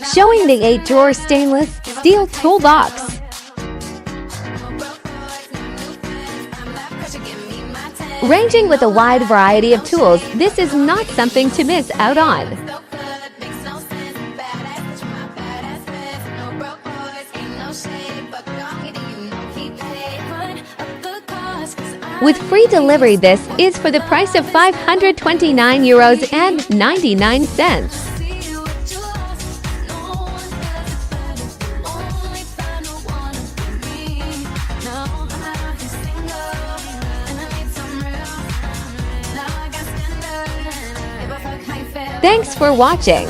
Showing the 8-drawer stainless steel toolbox. Ranging with a wide variety of tools, this is not something to miss out on. With free delivery, this is for the price of €529.99. Thanks for watching.